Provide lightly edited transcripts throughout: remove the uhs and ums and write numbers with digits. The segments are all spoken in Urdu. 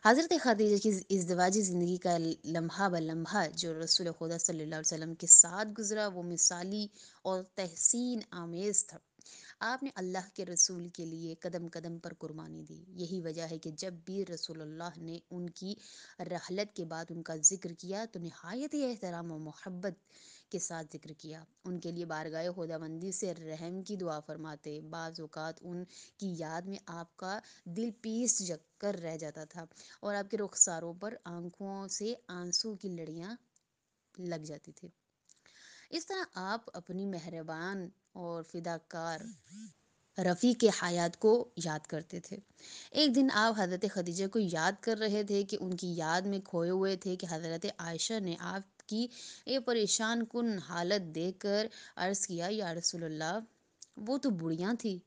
حضرت خدیجہ کی ازدواجی زندگی کا لمحہ بلمحہ جو رسول خدا صلی اللہ علیہ وسلم کے ساتھ گزرا وہ مثالی اور تحسین آمیز تھا۔ آپ نے اللہ کے رسول کے لیے قدم قدم پر قربانی دی۔ یہی وجہ ہے کہ جب بھی رسول اللہ نے ان کی رحلت کے بعد ان کا ذکر کیا تو نہایت ہی احترام و محبت کے ساتھ ذکر کیا، ان کے لیے بارگاہ خداوندی سے رحم کی دعا فرماتے۔ بعض اوقات ان کی یاد میں آپ کا دل پیس جگ کر رہ جاتا تھا اور آپ کے رخساروں پر آنکھوں سے آنسو کی لڑیاں لگ جاتی تھی۔ اس طرح آپ اپنی مہربان اور فداکار رفیق حیات کو یاد کرتے تھے۔ ایک دن آپ حضرت خدیجہ کو یاد کر رہے تھے کہ ان کی یاد میں کھوئے ہوئے تھے کہ حضرت عائشہ نے آپ کی یہ پریشان کن حالت دیکھ کر عرض کیا، یا رسول اللہ، وہ تو بڑھیاں تھی،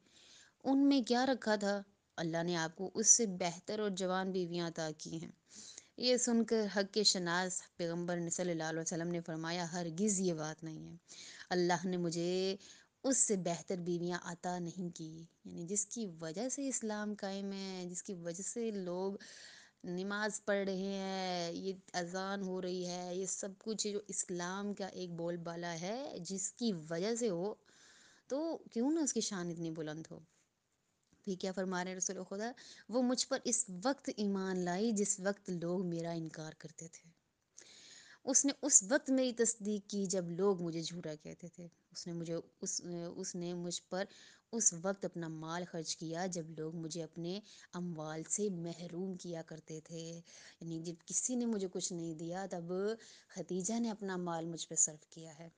ان میں کیا رکھا تھا؟ اللہ نے آپ کو اس سے بہتر اور جوان بیویاں عطا کی ہیں۔ یہ سن کر حق کے شناس پیغمبر صلی اللہ علیہ وسلم نے فرمایا، ہرگز یہ بات نہیں ہے، اللہ نے مجھے اس سے بہتر بیویاں عطا نہیں کی، یعنی جس کی وجہ سے اسلام قائم ہے، جس کی وجہ سے لوگ نماز پڑھ رہے ہیں، یہ اذان ہو رہی ہے، یہ سب کچھ جو اسلام کا ایک بول بالا ہے جس کی وجہ سے ہو، تو کیوں نہ اس کی شان اتنی بلند ہو۔ بھی کیا فرما رہے ہیں رسول خدا، وہ مجھ پر اس وقت ایمان لائی جس وقت لوگ میرا انکار کرتے تھے، اس نے اس وقت میری تصدیق کی جب لوگ مجھے جھوٹا کہتے تھے، اس نے مجھ پر اس وقت اپنا مال خرچ کیا جب لوگ مجھے اپنے اموال سے محروم کیا کرتے تھے، یعنی جب کسی نے مجھے کچھ نہیں دیا تب خدیجہ نے اپنا مال مجھ پہ صرف کیا ہے۔